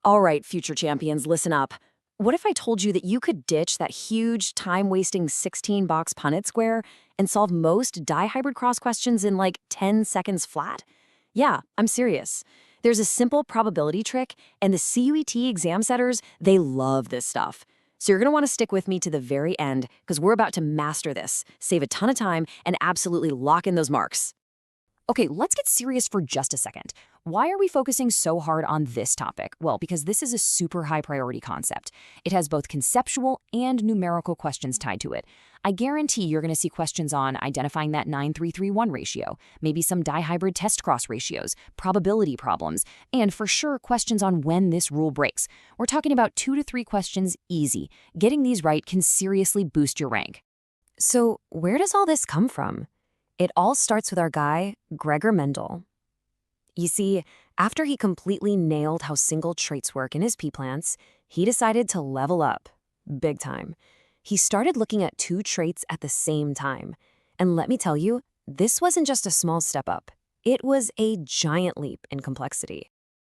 All right, future champions, listen up. What if I told you that you could ditch that huge, time-wasting 16-box Punnett square and solve most dihybrid cross questions in like 10 seconds flat? Yeah, I'm serious. There's a simple probability trick, and the CUET exam setters, they love this stuff. So you're going to want to stick with me to the very end, because we're about to master this, save a ton of time, and absolutely lock in those marks. Okay, let's get serious for just a second. Why are we focusing so hard on this topic? Well, because this is a super high priority concept. It has both conceptual and numerical questions tied to it. I guarantee you're going to see questions on identifying that 9-3-3-1 ratio, maybe some dihybrid test cross ratios, probability problems, and for sure questions on when this rule breaks. We're talking about 2 to 3 questions easy. Getting these right can seriously boost your rank. So where does all this come from? It all starts with our guy, Gregor Mendel. You see, after he completely nailed how single traits work in his pea plants, he decided to level up, big time. He started looking at 2 traits at the same time. And let me tell you, this wasn't just a small step up. It was a giant leap in complexity.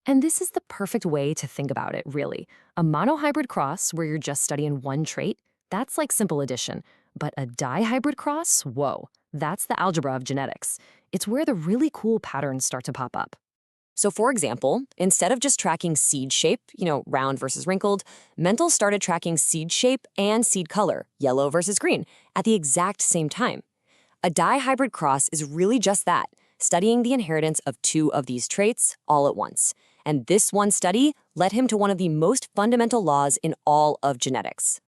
And this is the perfect way to think about it, really. A monohybrid cross where you're just studying one trait, that's like simple addition. But a dihybrid cross, whoa. That's the algebra of genetics. It's where the really cool patterns start to pop up. So for example, instead of just tracking seed shape, round versus wrinkled, Mendel started tracking seed shape and seed color, yellow versus green, at the exact same time. A dihybrid cross is really just that, studying the inheritance of 2 of these traits all at once. And this one study led him to one of the most fundamental laws in all of genetics.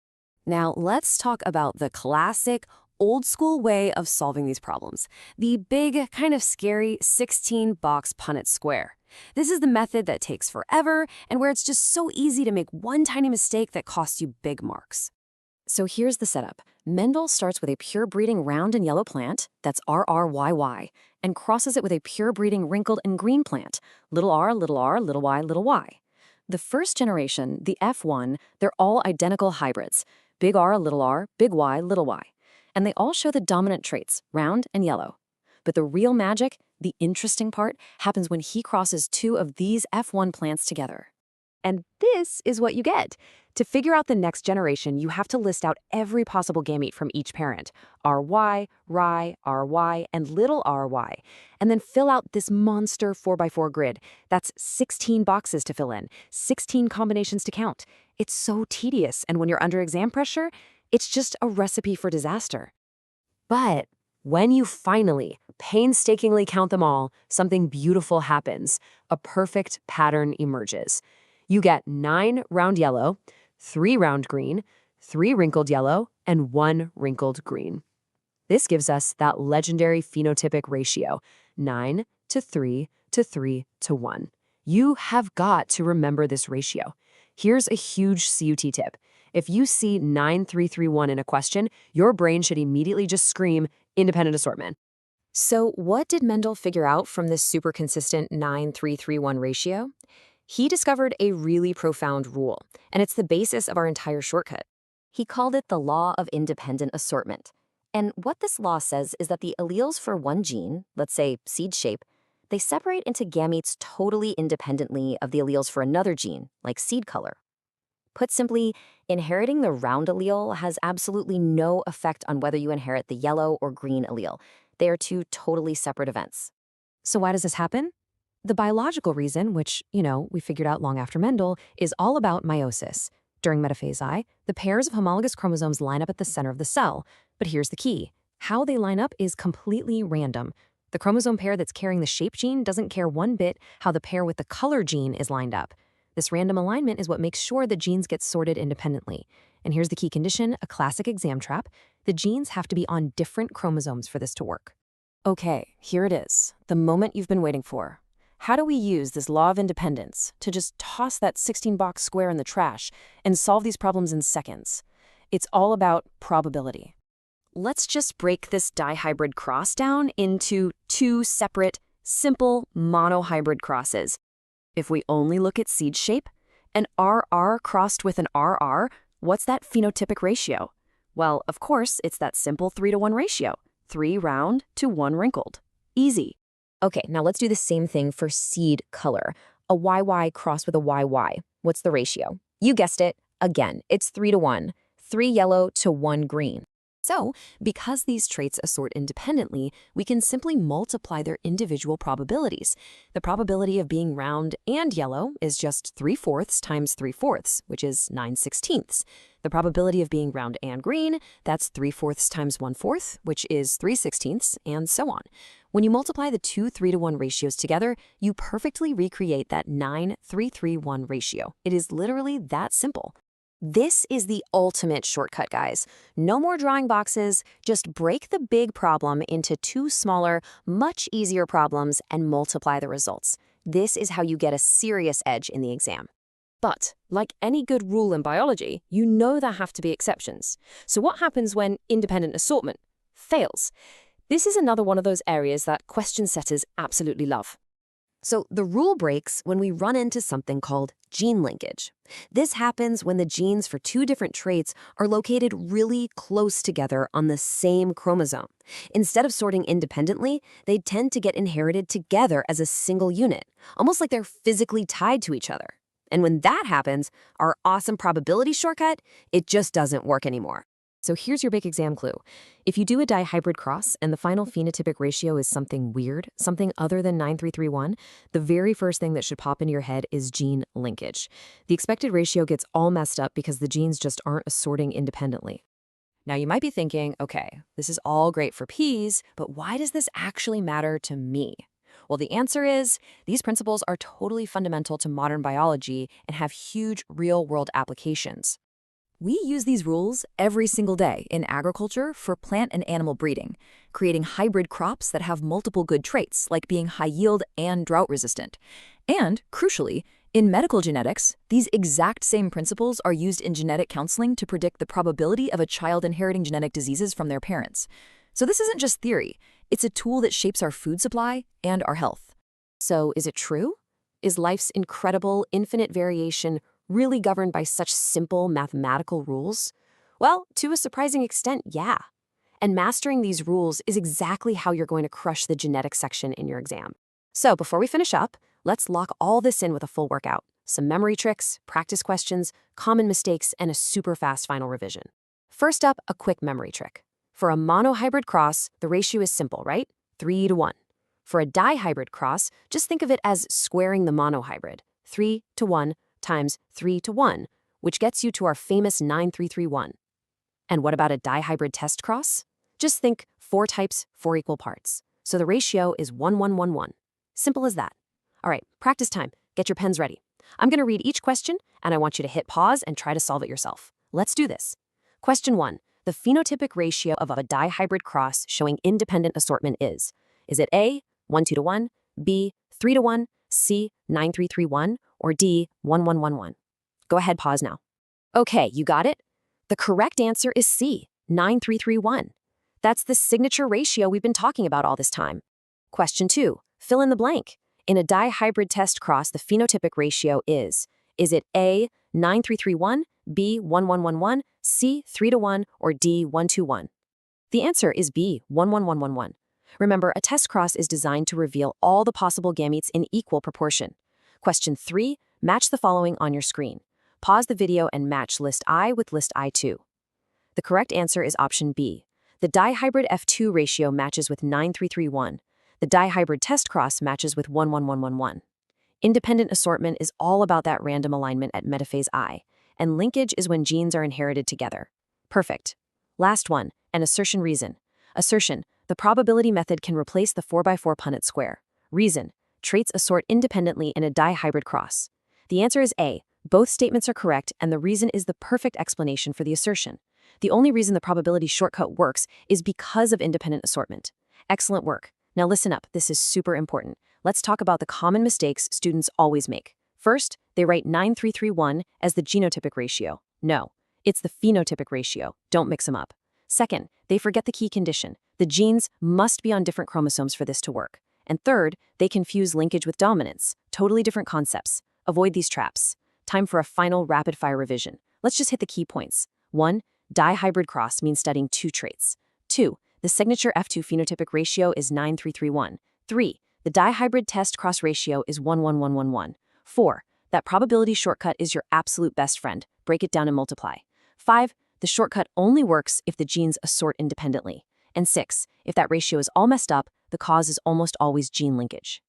Now, let's talk about the classic, old-school way of solving these problems. The big, kind of scary 16-box Punnett square. This is the method that takes forever and where it's just so easy to make one tiny mistake that costs you big marks. So here's the setup. Mendel starts with a pure-breeding round and yellow plant, that's RRYY, and crosses it with a pure-breeding wrinkled and green plant, little r, little r, little y, little y. The first generation, the F1, they're all identical hybrids, big R, big Y, little y. And they all show the dominant traits, round and yellow. But the real magic, the interesting part, happens when he crosses 2 of these F1 plants together. And this is what you get. To figure out the next generation, you have to list out every possible gamete from each parent, RY, RY, RY, and little ry, and then fill out this monster 4x4 grid. That's 16 boxes to fill in, 16 combinations to count. It's so tedious, and when you're under exam pressure, it's just a recipe for disaster. But when you finally, painstakingly count them all, something beautiful happens. A perfect pattern emerges. You get 9 round yellow, 3 round green, 3 wrinkled yellow, and 1 wrinkled green. This gives us that legendary phenotypic ratio, 9 to 3 to 3 to 1. You have got to remember this ratio. Here's a huge CUT tip. If you see 9-3-3-1 in a question, your brain should immediately just scream, Independent Assortment. So what did Mendel figure out from this super consistent 9-3-3-1 ratio? He discovered a really profound rule, and it's the basis of our entire shortcut. He called it the law of independent assortment. And what this law says is that the alleles for one gene, let's say seed shape, they separate into gametes totally independently of the alleles for another gene, like seed color. Put simply, inheriting the round allele has absolutely no effect on whether you inherit the yellow or green allele. They are 2 totally separate events. So why does this happen? The biological reason, which, we figured out long after Mendel, is all about meiosis. During metaphase, the pairs of homologous chromosomes line up at the center of the cell. But here's the key. How they line up is completely random. The chromosome pair that's carrying the shape gene doesn't care one bit how the pair with the color gene is lined up. This random alignment is what makes sure the genes get sorted independently. And here's the key condition, a classic exam trap. The genes have to be on different chromosomes for this to work. Okay, here it is, the moment you've been waiting for. How do we use this law of independence to just toss that 16-box square in the trash and solve these problems in seconds? It's all about probability. Let's just break this dihybrid cross down into 2 separate, simple monohybrid crosses. If we only look at seed shape, an RR crossed with an RR, what's that phenotypic ratio? Well, of course, it's that simple 3-to-1 ratio, 3 round to 1 wrinkled. Easy. Okay, now let's do the same thing for seed color. A YY crossed with a YY. What's the ratio? You guessed it. Again, it's 3 to 1. 3 yellow to 1 green. So, because these traits assort independently, we can simply multiply their individual probabilities. The probability of being round and yellow is just 3/4 times 3/4, which is 9/16. The probability of being round and green, that's 3/4 times 1/4, which is 3/16, and so on. When you multiply the two 3 to 1 ratios together, you perfectly recreate that 9-3-3-1 ratio. It is literally that simple. This is the ultimate shortcut, guys. No more drawing boxes, just break the big problem into two smaller, much easier problems and multiply the results. This is how you get a serious edge in the exam. But, like any good rule in biology, you know there have to be exceptions. So what happens when independent assortment fails? This is another one of those areas that question setters absolutely love. So the rule breaks when we run into something called gene linkage. This happens when the genes for two different traits are located really close together on the same chromosome. Instead of sorting independently, they tend to get inherited together as a single unit, almost like they're physically tied to each other. And when that happens, our awesome probability shortcut, it just doesn't work anymore. So here's your big exam clue. If you do a dihybrid cross and the final phenotypic ratio is something weird, something other than 9-3-3-1, the very first thing that should pop into your head is gene linkage. The expected ratio gets all messed up because the genes just aren't assorting independently. Now you might be thinking, okay, this is all great for P's, but why does this actually matter to me? Well, the answer is these principles are totally fundamental to modern biology and have huge real-world applications. We use these rules every single day in agriculture for plant and animal breeding, creating hybrid crops that have multiple good traits, like being high yield and drought resistant. And, crucially, in medical genetics, these exact same principles are used in genetic counseling to predict the probability of a child inheriting genetic diseases from their parents. So this isn't just theory, it's a tool that shapes our food supply and our health. So is it true? Is life's incredible, infinite variation really governed by such simple mathematical rules? Well, to a surprising extent, yeah. And mastering these rules is exactly how you're going to crush the genetics section in your exam. So before we finish up, let's lock all this in with a full workout. Some memory tricks, practice questions, common mistakes, and a super fast final revision. First up, a quick memory trick. For a monohybrid cross, the ratio is simple, right? 3 to 1. For a dihybrid cross, just think of it as squaring the monohybrid. 3 to 1 times 3 to 1, which gets you to our famous 9-3-3-1. And what about a dihybrid test cross? Just think 4 types, 4 equal parts. So the ratio is 1-1-1-1. Simple as that. All right, practice time. Get your pens ready. I'm going to read each question, and I want you to hit pause and try to solve it yourself. Let's do this. Question 1. The phenotypic ratio of a dihybrid cross showing independent assortment is it A, 1-2 to 1, B, 3 to 1, C, 9-3-3-1, or D, 1-1-1-1? Go ahead, pause now. Okay, you got it? The correct answer is C, 9-3-3-1. That's the signature ratio we've been talking about all this time. Question 2, fill in the blank. In a dihybrid test cross, the phenotypic ratio is it A, 9-3-3-1, B, 1-1-1-1, C, 3 to 1, or D, 1-2-1? The answer is B, 1-1-1-1-1. Remember, a test cross is designed to reveal all the possible gametes in equal proportion. Question 3, match the following on your screen. Pause the video and match list I with list I2. The correct answer is option B. The dihybrid F2 ratio matches with 9-3-3-1. The dihybrid test cross matches with 1-1-1-1-1. Independent assortment is all about that random alignment at metaphase I, and linkage is when genes are inherited together. Perfect. Last one, an assertion reason. Assertion. The probability method can replace the 4x4 Punnett square. Reason. Traits assort independently in a dihybrid cross. The answer is A. Both statements are correct, and the reason is the perfect explanation for the assertion. The only reason the probability shortcut works is because of independent assortment. Excellent work. Now listen up, this is super important. Let's talk about the common mistakes students always make. First, they write 9-3-3-1 as the genotypic ratio. No, it's the phenotypic ratio. Don't mix them up. Second, they forget the key condition. The genes must be on different chromosomes for this to work. And third, they confuse linkage with dominance. Totally different concepts. Avoid these traps. Time for a final rapid-fire revision. Let's just hit the key points. 1. Dihybrid cross means studying 2 traits. 2. The signature F2 phenotypic ratio is 9-3-3-1. 3. The dihybrid test cross ratio is 1-1-1-1-1. 4. That probability shortcut is your absolute best friend. Break it down and multiply. 5. The shortcut only works if the genes assort independently. And 6. If that ratio is all messed up, the cause is almost always gene linkage.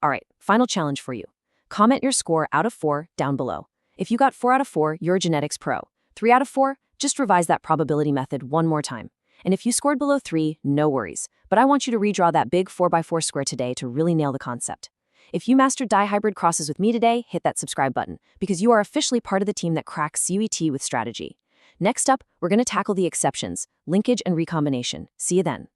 All right, final challenge for you. Comment your score out of 4 down below. If you got 4 out of 4, you're a genetics pro. 3 out of 4, just revise that probability method one more time. And if you scored below 3, no worries. But I want you to redraw that big 4x4 square today to really nail the concept. If you mastered dihybrid crosses with me today, hit that subscribe button, because you are officially part of the team that cracks CUET with strategy. Next up, we're going to tackle the exceptions, linkage and recombination. See you then.